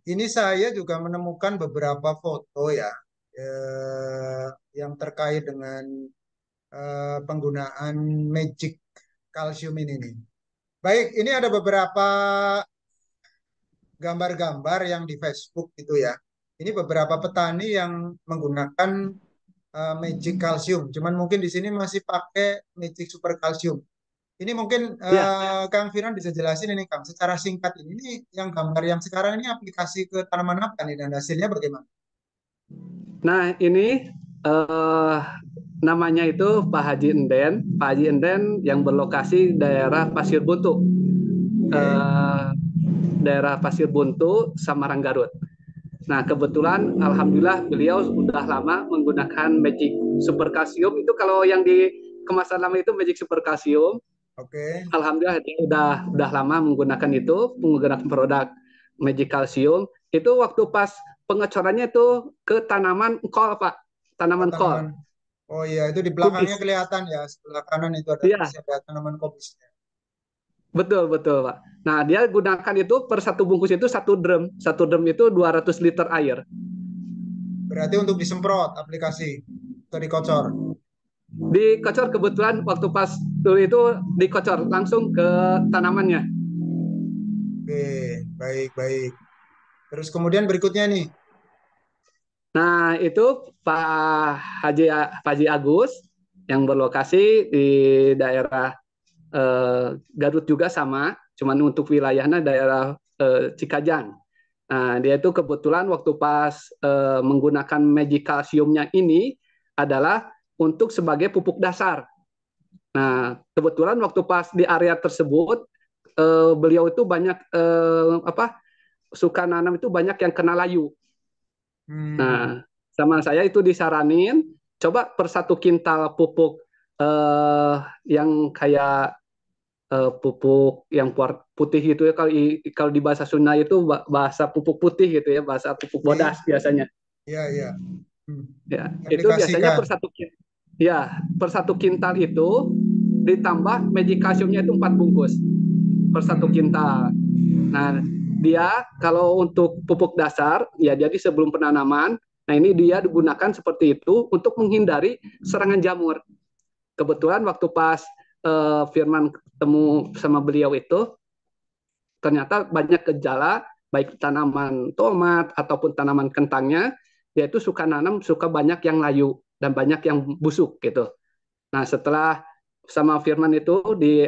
ini saya juga menemukan beberapa foto ya, eh, yang terkait dengan penggunaan magic kalsium ini nih. Baik, ini ada beberapa gambar-gambar yang di Facebook gitu ya. Ini beberapa petani yang menggunakan magic kalsium. Cuman mungkin di sini masih pakai magic super kalsium. Ini mungkin Ya, Kang Firan bisa jelasin ini Kang, secara singkat ini yang gambar yang sekarang ini aplikasi ke tanaman apa nih dan hasilnya bagaimana? nah ini eh, namanya itu Pak Haji Enden. Pak Haji Enden yang berlokasi daerah Pasir Buntu, Oke. eh, daerah Pasir Buntu, Samarang, Garut. Nah, kebetulan Alhamdulillah beliau sudah lama menggunakan Magic Super Calcium. Itu kalau yang di kemasan lama itu Magic Super Calcium. Oke. Alhamdulillah dia udah lama menggunakan itu, menggunakan produk Magic Calcium. Itu waktu pas pengecorannya itu ke tanaman kol, Pak. Oh, Tanaman tanaman. kol, Oh iya, itu di belakangnya kubis. kelihatan ya, sebelah kanan itu ada Iya, masih ada tanaman kobisnya. betul, betul, Pak. Nah, dia gunakan itu per satu bungkus itu satu drum. Satu drum itu 200 liter air. Berarti untuk disemprot aplikasi atau dikocor. Dikocor kebetulan waktu pas dulu itu dikocor langsung ke tanamannya. Oke, baik, baik. Terus kemudian berikutnya nih. Nah, itu Pak Haji Pak Haji Agus yang berlokasi di daerah Garut juga sama, cuman untuk wilayahnya daerah Cikajang. Nah, dia itu kebetulan waktu pas menggunakan magic calciumnya ini adalah untuk sebagai pupuk dasar. Nah, kebetulan waktu pas di area tersebut beliau itu banyak apa suka nanam itu banyak yang kena layu. Hmm, Nah, sama saya itu disaranin coba per satu kintal pupuk eh, yang kayak pupuk yang putih gitu ya kalau di bahasa Sunda itu bahasa pupuk putih gitu ya, bahasa pupuk oke. bodas biasanya. Iya, iya. Hmm. Ya, itu biasanya Aplikasikan. per satu kintal itu ditambah medikasiumnya itu 4 bungkus per satu Hmm. kintal. Nah, dia kalau untuk pupuk dasar, ya jadi sebelum penanaman, nah ini dia digunakan seperti itu untuk menghindari serangan jamur. Kebetulan waktu pas Firman ketemu sama beliau itu, ternyata banyak gejala, baik tanaman tomat ataupun tanaman kentangnya, yaitu suka nanam, suka banyak yang layu dan banyak yang busuk gitu. Nah, setelah sama Firman itu di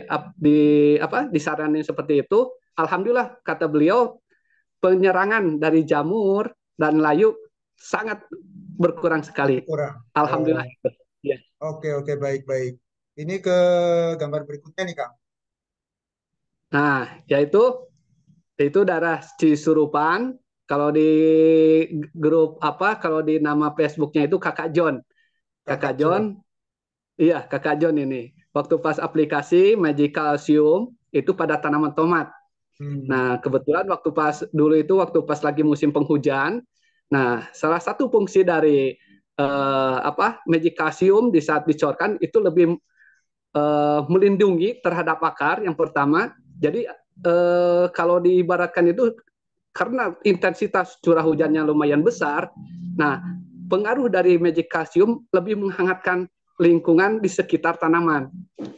apa disaranin seperti itu, alhamdulillah kata beliau penyerangan dari jamur dan layu sangat berkurang sekali. Berkurang. Alhamdulillah. Oh, Ya. oke, oke, baik, baik. Ini ke gambar berikutnya nih, Kang. Nah, yaitu darah Cisurupan. Kalau di grup apa, kalau di nama Facebooknya itu Kakak John. Kakak Kakak John. John, iya Kakak John ini. Waktu pas aplikasi Magic Calcium itu pada tanaman tomat. Hmm. Nah, kebetulan waktu pas dulu itu waktu pas lagi musim penghujan, nah salah satu fungsi dari apa magic calcium di saat dicorkan itu lebih melindungi terhadap akar yang pertama. Jadi kalau diibaratkan itu karena intensitas curah hujannya lumayan besar, nah pengaruh dari magic calcium lebih menghangatkan lingkungan di sekitar tanaman.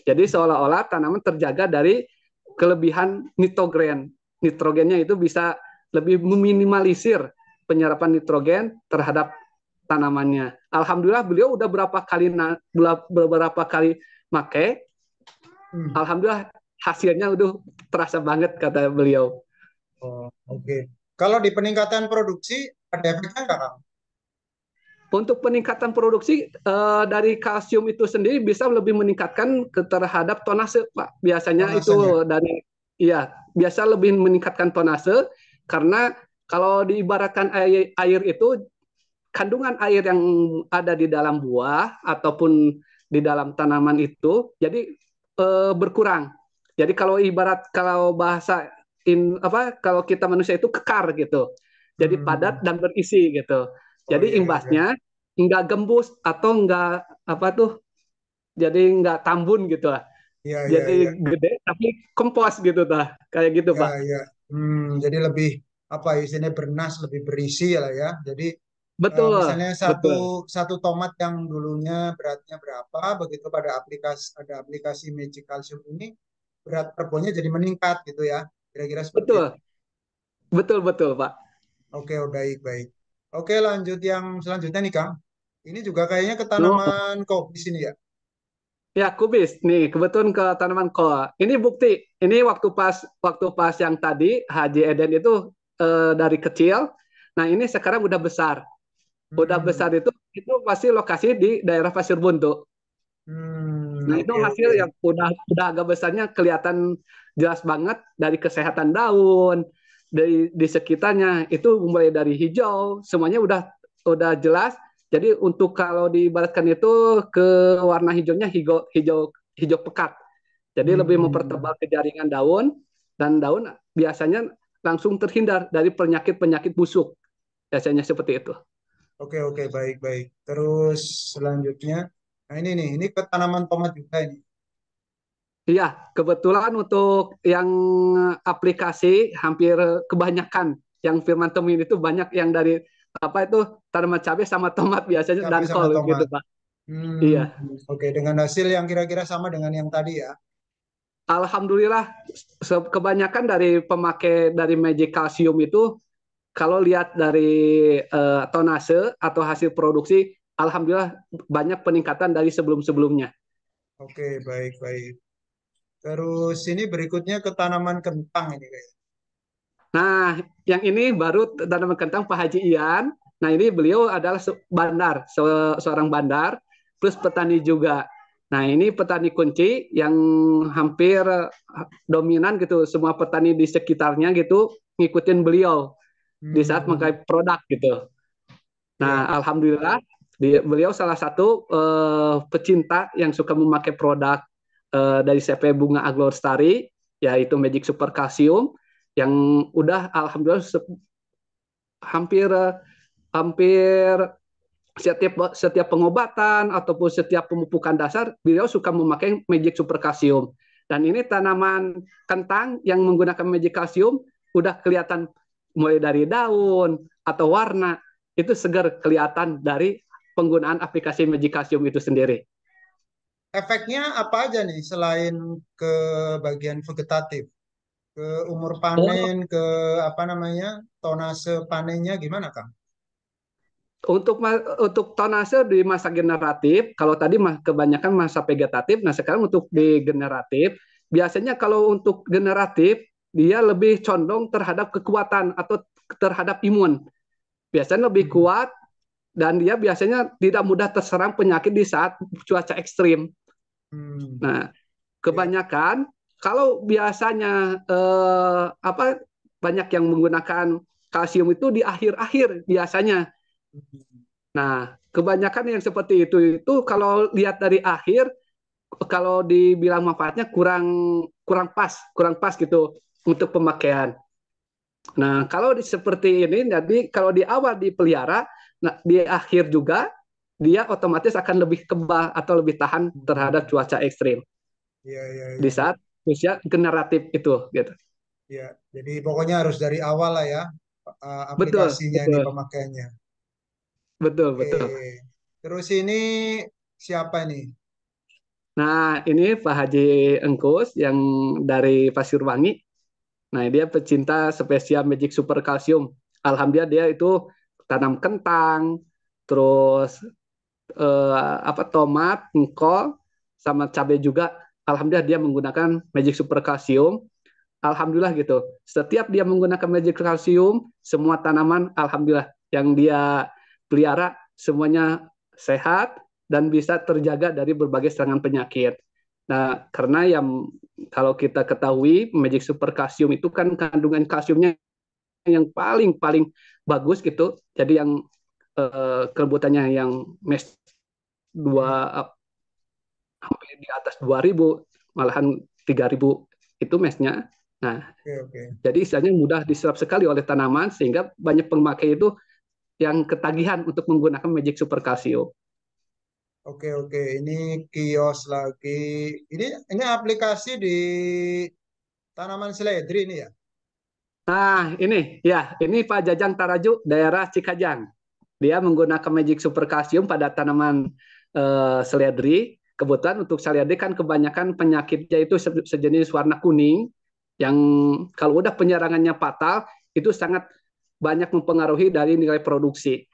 Jadi seolah-olah tanaman terjaga dari kelebihan nitrogen. Nitrogennya itu bisa lebih meminimalisir penyerapan nitrogen terhadap tanamannya. Alhamdulillah beliau udah beberapa kali make. Hmm. Alhamdulillah hasilnya udah terasa banget kata beliau. Oh, oke. Kalau di peningkatan produksi ada efeknya nggak, Kang? Untuk peningkatan produksi dari kalsium itu sendiri bisa lebih meningkatkan terhadap tonase, Pak. Biasanya Tonasenya. itu dari iya, biasa lebih meningkatkan tonase karena kalau diibaratkan air itu kandungan air yang ada di dalam buah ataupun di dalam tanaman itu jadi berkurang. Jadi kalau bahasa kalau kita manusia itu kekar gitu. Jadi padat Hmm. dan berisi gitu. Oh Jadi iya, iya. imbasnya nggak gembus atau nggak apa tuh jadi nggak tambun gitu lah. Iya, iya, Jadi iya. gede tapi kompos gitu lah kayak gitu Iya, Pak. iya. Jadi lebih apa istilahnya bernas, lebih berisi lah ya. Jadi Betul, misalnya satu betul, satu tomat yang dulunya beratnya berapa, begitu pada aplikasi Magic Calcium ini berat per polnya jadi meningkat gitu ya. Kira-kira seperti itu. betul, betul, betul, Pak. Oke, oh, baik, baik. Oke, lanjut yang selanjutnya nih, Kang. Ini juga kayaknya ke No, tanaman kopi sini ya. ya kubis nih kebetulan ke tanaman kol. Ini bukti. Ini waktu pas yang tadi Haji Eden itu dari kecil. Nah ini sekarang udah besar. Udah Hmm, besar itu pasti lokasi di daerah Pasir Buntu. Nah, itu oke, hasil oke. yang udah agak besarnya kelihatan jelas banget dari kesehatan daun, di sekitarnya itu mulai dari hijau, semuanya udah jelas. Jadi untuk kalau diibaratkan itu ke warna hijaunya hijau hijau hijau pekat. Jadi lebih Hmm, mempertebal ke jaringan daun dan daun biasanya langsung terhindar dari penyakit-penyakit busuk. Biasanya seperti itu. oke, oke, baik, baik. Terus selanjutnya, nah ini ke tanaman tomat juga ini. Iya, kebetulan untuk yang aplikasi hampir kebanyakan yang Firman temuin itu banyak yang dari apa itu tanaman cabai sama tomat biasanya Cabai dan sama kol gitu tomat. Pak. Hmm, Iya, oke, dengan hasil yang kira-kira sama dengan yang tadi ya. Alhamdulillah kebanyakan dari pemakai dari Magic Calcium itu kalau lihat dari tonase atau hasil produksi, Alhamdulillah banyak peningkatan dari sebelum-sebelumnya. Oke, baik, baik. Terus ini berikutnya ke tanaman kentang ini kayaknya. Nah, yang ini baru tanaman kentang Pak Haji Ian. Nah, ini beliau adalah bandar, seorang bandar, plus petani juga. Nah, ini petani kunci yang hampir dominan gitu, semua petani di sekitarnya gitu ngikutin beliau di saat Hmm, mengkaji produk gitu. ya. Nah, alhamdulillah beliau salah satu pecinta yang suka memakai produk dari CP Bunga Agrolestari, yaitu Magic Super Calcium, yang udah alhamdulillah hampir hampir setiap setiap pengobatan ataupun setiap pemupukan dasar beliau suka memakai Magic Super Calcium. Dan ini tanaman kentang yang menggunakan Magic Calcium udah kelihatan mulai dari daun atau warna itu segar kelihatan dari penggunaan aplikasi Magic Calcium itu sendiri. Efeknya apa aja nih selain ke bagian vegetatif? Ke umur Oh, panen, ke apa namanya, tonase panennya gimana, Kang? untuk tonase di masa generatif, kalau tadi kebanyakan masa vegetatif, nah sekarang untuk di generatif, biasanya kalau untuk generatif dia lebih condong terhadap kekuatan atau terhadap imun. Biasanya lebih Hmm. kuat dan dia biasanya tidak mudah terserang penyakit di saat cuaca ekstrim. Hmm. Nah, Ya. kebanyakan kalau biasanya apa banyak yang menggunakan kalsium itu di akhir-akhir biasanya. Nah, kebanyakan yang seperti itu kalau lihat dari akhir, kalau dibilang manfaatnya kurang kurang pas gitu untuk pemakaian. Nah, kalau seperti ini, jadi kalau di awal dipelihara, nah di akhir juga dia otomatis akan lebih kebal atau lebih tahan terhadap Hmm. cuaca ekstrim Ya, ya, di ya. saat usia generatif itu, gitu. Ya. Jadi pokoknya harus dari awal lah ya, Betul, aplikasinya ini betul, pemakaiannya. betul, Oke. betul. Terus ini siapa ini? Nah, ini Pak Haji Engkus yang dari Pasirwangi. Nah, dia pecinta spesial Magic Super Calcium. Alhamdulillah dia itu tanam kentang, terus apa tomat, engkol, sama cabai juga. Alhamdulillah dia menggunakan Magic Super Calcium. Alhamdulillah gitu. Setiap dia menggunakan Magic Calcium, semua tanaman alhamdulillah yang dia pelihara semuanya sehat dan bisa terjaga dari berbagai serangan penyakit. Nah, karena yang kalau kita ketahui Magic Super Calcium itu kan kandungan kalsiumnya yang paling paling bagus gitu. Jadi yang kelembutannya yang mes Hmm. dua hampir di atas 2.000 malahan 3.000 itu mesnya. Nah, Oke, oke. jadi istilahnya mudah diserap sekali oleh tanaman sehingga banyak pemakai itu yang ketagihan untuk menggunakan Magic Super Calcium. Oke, oke. Ini kios lagi. Ini aplikasi di tanaman seledri ini ya. Nah, ini Pak Jajang Taraju, daerah Cikajang. Dia menggunakan Magic Super Calcium pada tanaman seledri. Kebetulan untuk seledri kan kebanyakan penyakitnya itu sejenis warna kuning, yang kalau udah penyerangannya fatal, itu sangat banyak mempengaruhi dari nilai produksi.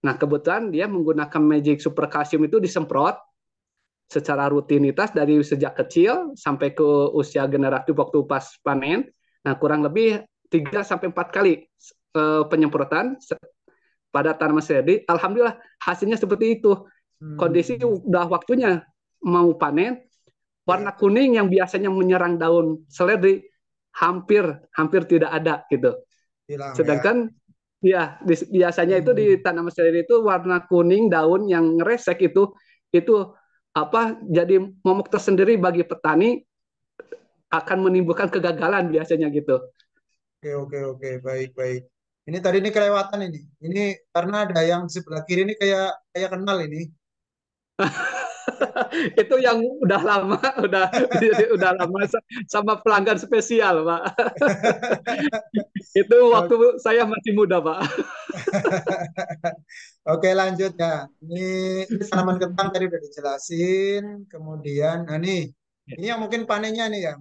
Nah, kebetulan dia menggunakan Magic Super Calcium itu disemprot secara rutinitas dari sejak kecil sampai ke usia generatif waktu pas panen. Nah, kurang lebih 3 sampai 4 kali penyemprotan pada tanaman seledri. Alhamdulillah hasilnya seperti itu. Kondisi Hmm, udah waktunya mau panen, ya, warna kuning yang biasanya menyerang daun seledri hampir hampir tidak ada gitu. hilang ya. Sedangkan ya biasanya itu di Hmm. tanaman seledri itu warna kuning daun yang resek itu apa jadi momok tersendiri bagi petani, akan menimbulkan kegagalan biasanya gitu. Oke, oke, oke, baik, baik. Ini tadi ini kelewatan ini. Ini karena ada yang sebelah kiri ini kayak kayak kenal ini. Itu yang udah lama, udah lama sama pelanggan spesial, Pak. Itu waktu saya masih muda, Pak. Oke, lanjut ya. Ini tanaman kentang tadi udah dijelasin. Kemudian, nah ini yang mungkin panennya nih ya.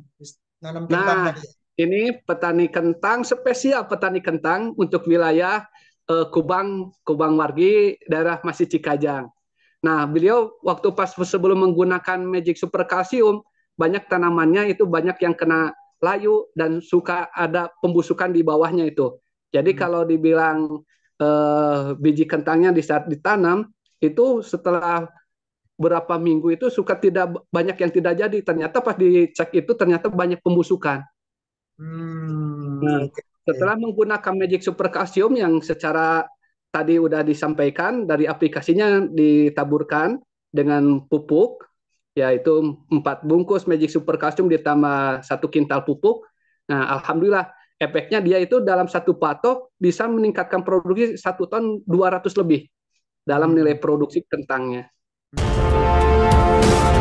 Nanam kentang Nah, tadi ya. ini petani kentang spesial, petani kentang untuk wilayah Kubang, Kubang Wargi, daerah masih Cikajang. Nah, beliau waktu pas sebelum menggunakan Magic Super Calcium, banyak tanamannya itu banyak yang kena layu dan suka ada pembusukan di bawahnya itu. Jadi Hmm. kalau dibilang biji kentangnya di saat ditanam, itu setelah berapa minggu itu suka tidak banyak yang tidak jadi. Ternyata pas dicek itu ternyata banyak pembusukan. Nah, Oke, oke. setelah menggunakan Magic Super Calcium yang secara tadi udah disampaikan, dari aplikasinya ditaburkan dengan pupuk, yaitu 4 bungkus Magic Super Calcium ditambah 1 kintal pupuk. Nah, alhamdulillah efeknya dia itu dalam 1 patok bisa meningkatkan produksi 1 ton 200 lebih dalam Hmm. nilai produksi kentangnya. Hmm.